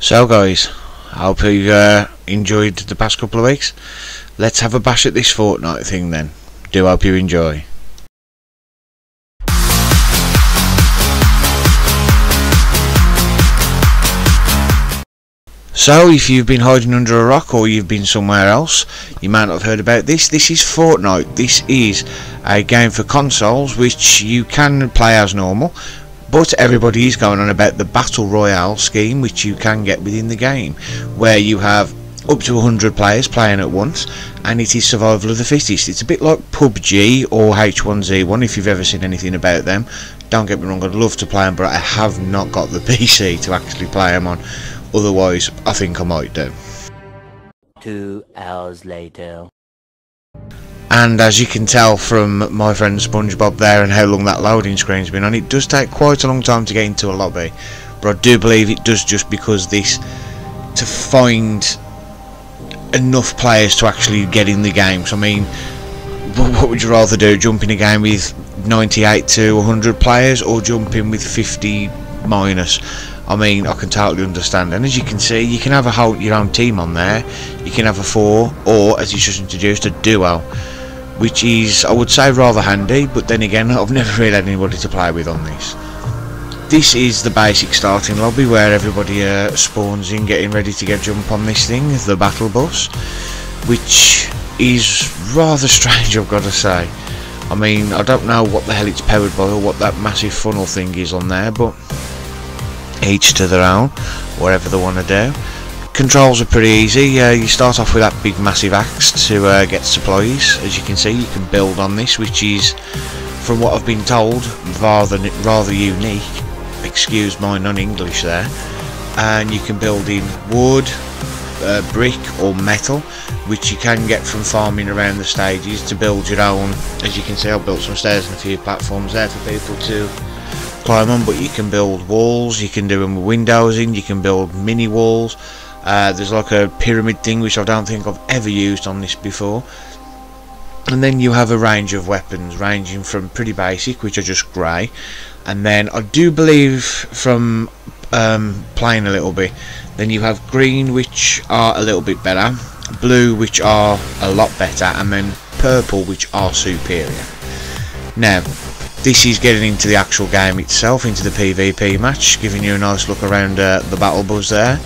So guys, I hope you enjoyed the past couple of weeks. Let's have a bash at this Fortnite thing then. Do hope you enjoy. So if you've been hiding under a rock or you've been somewhere else, you might not have heard about this. This is Fortnite. This is a game for consoles which you can play as normal, but everybody is going on about the Battle Royale scheme which you can get within the game, where you have up to 100 players playing at once, and it is survival of the fittest. It's a bit like PUBG or H1Z1 if you've ever seen anything about them. Don't get me wrong, I'd love to play them, but I have not got the PC to actually play them on. Otherwise, I think I might do. 2 hours later. And as you can tell from my friend SpongeBob there and how long that loading screen's been on, it does take quite a long time to get into a lobby. But I do believe it does just because to find enough players to actually get in the game. So I mean, what would you rather do? Jump in a game with 98 to 100 players, or jump in with 50 minus? I mean, I can totally understand. And as you can see, you can have your own team on there. You can have a 4, or as he's just introduced, a duo, which is, I would say, rather handy. But then again, I've never really had anybody to play with on this. This is the basic starting lobby where everybody spawns in, getting ready to jump on this thing, the battle bus, which is rather strange, I've got to say. I mean, I don't know what the hell it's powered by or what that massive funnel thing is on there, but each to their own, whatever they want to do. Controls are pretty easy. You start off with that big massive axe to get supplies. As you can see, you can build on this, which is, from what I've been told, rather unique. Excuse my non-English there. And you can build in wood, brick or metal, which you can get from farming around the stages to build your own. As you can see, I've built some stairs and a few platforms there for people to climb on, but you can build walls, you can do them with windows in, you can build mini walls. There's like a pyramid thing which I don't think I've ever used on this before. And then you have a range of weapons ranging from pretty basic, which are just grey, and then I do believe from playing a little bit, then you have green, which are a little bit better, blue, which are a lot better, and then purple, which are superior. Now this is getting into the actual game itself, into the PvP match, giving you a nice look around the battle bus there.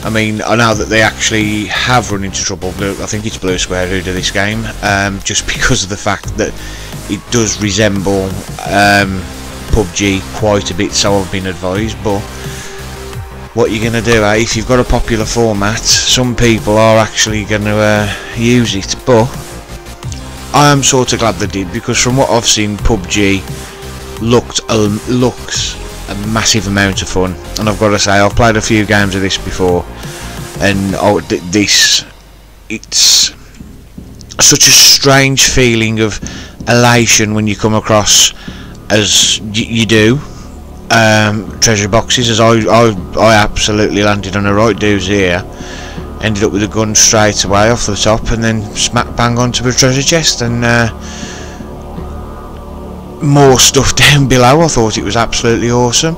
I mean, I know that they actually have run into trouble. I think it's Blue Square who do this game, just because of the fact that it does resemble PUBG quite a bit, so I've been advised. But what you're going to do, if you've got a popular format, some people are actually going to use it, but I am sort of glad they did, because from what I've seen, PUBG looks a massive amount of fun, and I've got to say, I've played a few games of this before, and it's such a strange feeling of elation when you come across, as you do, treasure boxes, as I absolutely landed on a right doozy here. Ended up with a gun straight away off the top, and then smack bang onto a treasure chest, and more stuff down below. I thought it was absolutely awesome.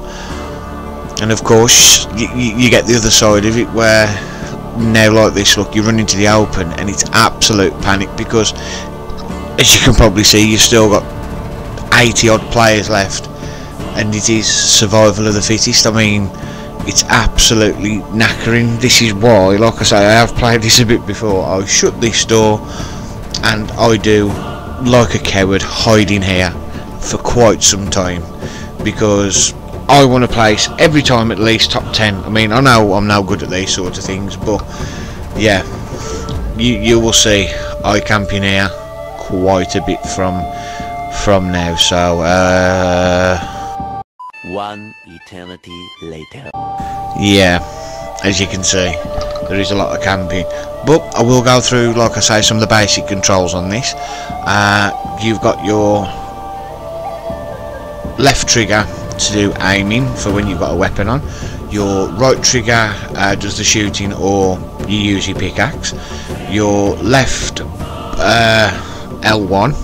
And of course you get the other side of it, where now like this, look, you run into the open and it's absolute panic, because as you can probably see, you've still got 80 odd players left, and it is survival of the fittest. I mean, it's absolutely knackering. This is why, like I say, I have played this a bit before. I shut this door and I do, like a coward, hide in here for quite some time, because I want to place every time at least top 10. I mean, I know I'm no good at these sort of things, but yeah, you will see I camp in here quite a bit from now. So 1 eternity later. Yeah, as you can see, there is a lot of camping, but I will go through, like I say, some of the basic controls on this. You've got your left trigger to do aiming for when you've got a weapon on. Your right trigger does the shooting, or you use your pickaxe. Your left L1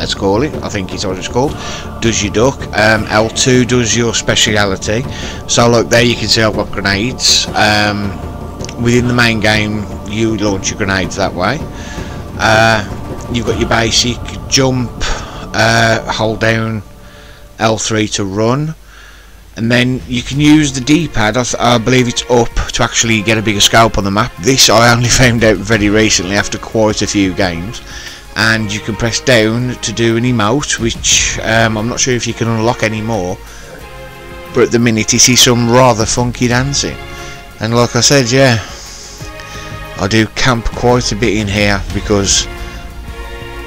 let's call it, I think it's what it's called, does your duck. L2 does your speciality. So like there you can see I've got grenades. Within the main game you launch your grenades that way. You've got your basic jump, hold down L3 to run, and then you can use the D-pad, I believe it's up, to actually get a bigger scope on the map. This I only found out very recently after quite a few games. And you can press down to do an emote, which I'm not sure if you can unlock anymore, but at the minute you see some rather funky dancing. And like I said, yeah, I do camp quite a bit in here because,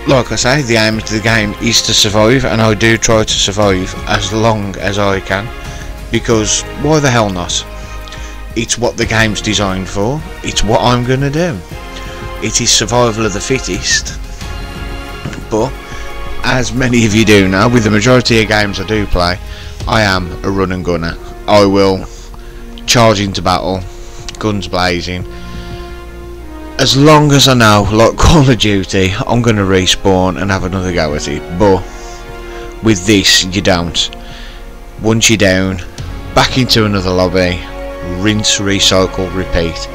like I say, the aim of the game is to survive, and I do try to survive as long as I can, because why the hell not? It's what the game's designed for, it's what I'm gonna do. It is survival of the fittest. But as many of you do know, with the majority of games I do play, I am a run and gunner. I will charge into battle, guns blazing. As long as I know, like Call of Duty, I'm going to respawn and have another go at it. But with this, you don't. Once you're down, back into another lobby, rinse, recycle, repeat.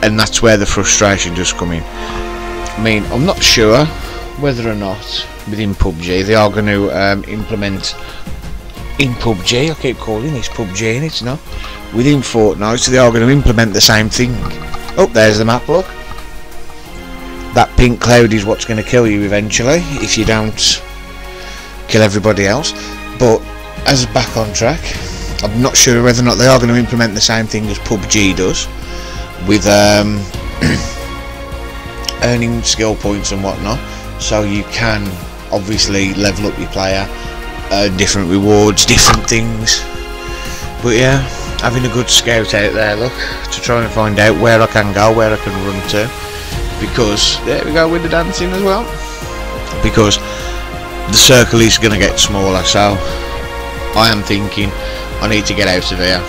And that's where the frustration does come in. I mean, I'm not sure whether or not within PUBG they are going to implement in PUBG, I keep calling this PUBG and it's not, within Fortnite, so they are going to implement the same thing. Oh, there's the map, look. That pink cloud is what's going to kill you eventually if you don't kill everybody else. But as back on track, I'm not sure whether or not they are going to implement the same thing as PUBG does, with earning skill points and whatnot. So you can obviously level up your player, different rewards, different things. But yeah, having a good scout out there, look, to try and find out where I can go, where I can run to, because there we go with the dancing as well, because the circle is going to get smaller. So I am thinking I need to get out of here,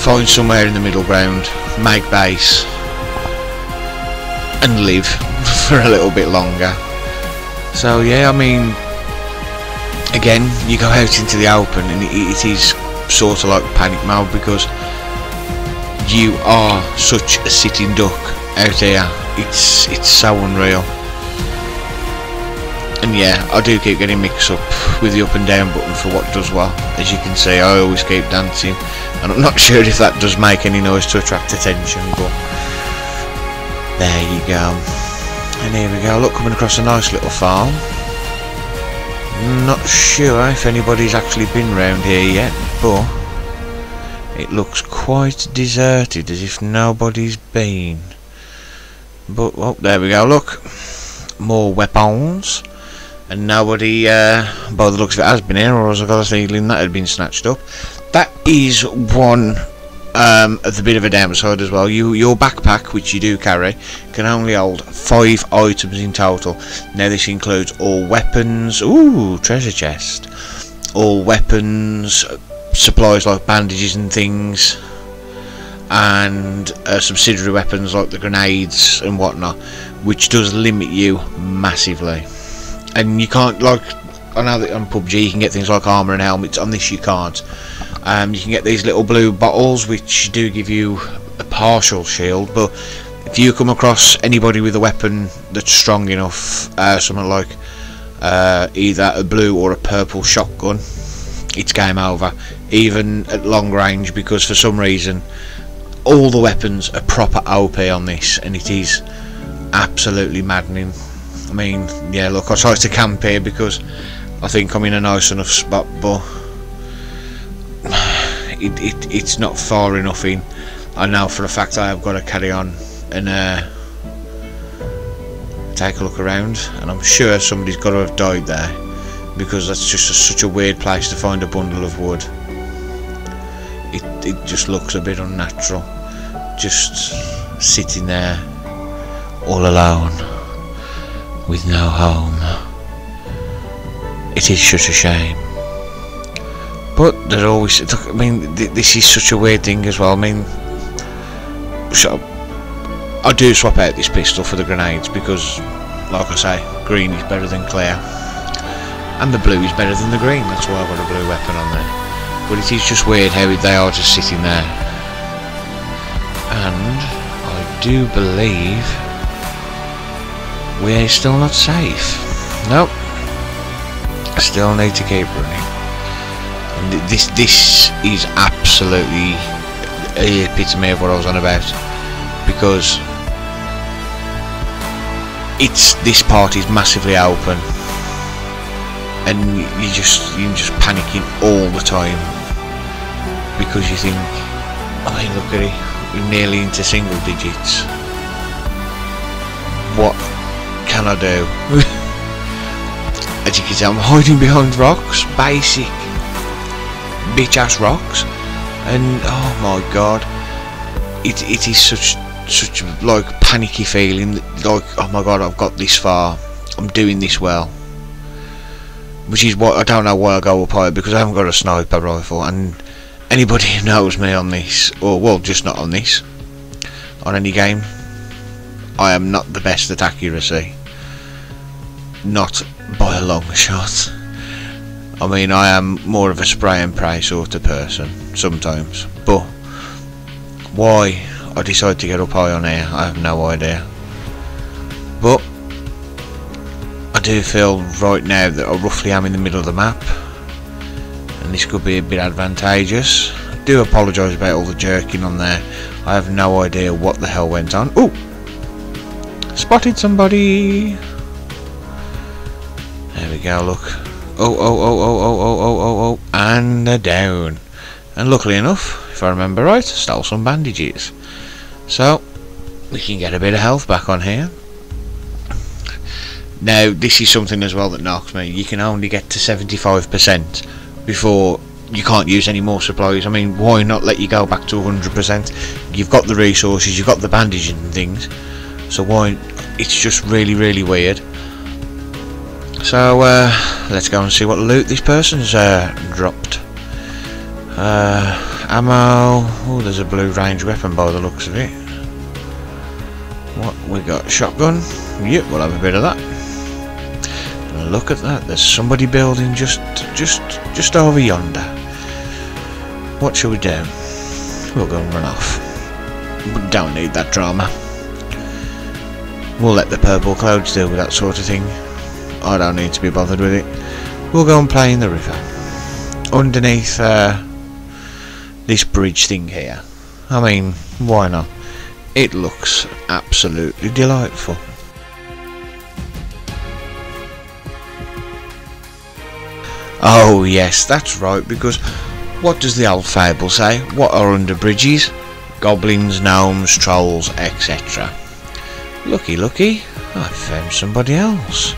find somewhere in the middle ground, make base and live for a little bit longer. So yeah, I mean, again, you go out into the open and it is sort of like panic mode, because you are such a sitting duck out here. It's so unreal. And yeah, I do keep getting mixed up with the up and down button for what does what. As you can see, I always keep dancing, and I'm not sure if that does make any noise to attract attention, but there you go. And here we go, look, coming across a nice little farm. Not sure if anybody's actually been round here yet, but it looks quite deserted, as if nobody's been. But oh, there we go, look, more weapons, and nobody by the looks of it has been here, or else I've got a feeling that had been snatched up. That is one of the bit of a downside as well. Your backpack, which you do carry, can only hold 5 items in total. Now this includes all weapons, ooh, treasure chest, all weapons, supplies like bandages and things, and subsidiary weapons like the grenades and whatnot, which does limit you massively. And you can't, like, I know that on PUBG you can get things like armour and helmets. On this you can't. You can get these little blue bottles which do give you a partial shield, but if you come across anybody with a weapon that's strong enough, something like either a blue or a purple shotgun, it's game over, even at long range, because for some reason all the weapons are proper OP on this, and it is absolutely maddening. I mean, yeah, look, I try to camp here because I think I'm in a nice enough spot, but it's not far enough in. I know for a fact I have got to carry on and take a look around, and I'm sure somebody's got to have died there, because that's just such a weird place to find a bundle of wood. It just looks a bit unnatural, just sitting there all alone with no home. It is such a shame. But there's always, I mean, this is such a weird thing as well. I mean, so I do swap out this pistol for the grenades because, like I say, green is better than clear, and the blue is better than the green. That's why I've got a blue weapon on there. But it is just weird how they are just sitting there. And I do believe we're still not safe. Nope. I still need to keep running. And this is absolutely the epitome of what I was on about, because this part is massively open, and you're just panicking all the time, because you think, I mean, look at it, we're nearly into single digits. What can I do? As you can tell, I'm hiding behind rocks, basic bitch ass rocks, and oh my god, it is such like panicky feeling, like, oh my god, I've got this far, I'm doing this well. Which is what I don't know why I go up higher, because I haven't got a sniper rifle, and anybody who knows me on this, or well, just not on this, on any game, I am not the best at accuracy, not by a long shot. I mean, I am more of a spray and pray sort of person sometimes, but why I decided to get up high on here, I have no idea. But I do feel right now that I roughly am in the middle of the map, and this could be a bit advantageous. I do apologise about all the jerking on there. I have no idea what the hell went on. Oh! Spotted somebody! There we go, look. Oh, and they're down. And luckily enough, if I remember right, I stole some bandages. So, we can get a bit of health back on here. Now, this is something as well that knocks me. You can only get to 75% before you can't use any more supplies. I mean, why not let you go back to 100%? You've got the resources, you've got the bandages and things. So why? It's just really weird. So, let's go and see what loot this person's dropped. Ammo. Oh, there's a blue range weapon by the looks of it. What we got? Shotgun. Yep, we'll have a bit of that. And look at that. There's somebody building just over yonder. What shall we do? We'll go and run off. We don't need that drama. We'll let the purple clouds deal with that sort of thing. I don't need to be bothered with it. We'll go and play in the river underneath this bridge thing here. I mean, why not? It looks absolutely delightful. Oh yes, that's right, because what does the old fable say? What are under bridges? Goblins, gnomes, trolls, etc. Lucky, I found somebody else.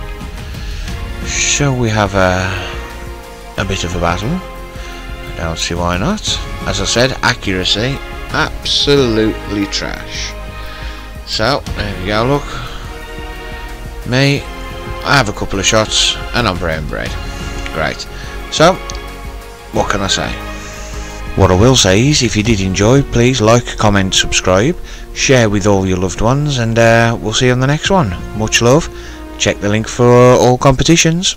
Shall we have a bit of a battle? I don't see why not. As I said, accuracy, absolutely trash. So, there we go, look. Me, I have a couple of shots, and I'm brown bread. Great. So, what can I say? What I will say is, if you did enjoy, please like, comment, subscribe, share with all your loved ones, and we'll see you on the next one. Much love. Check the link for all competitions.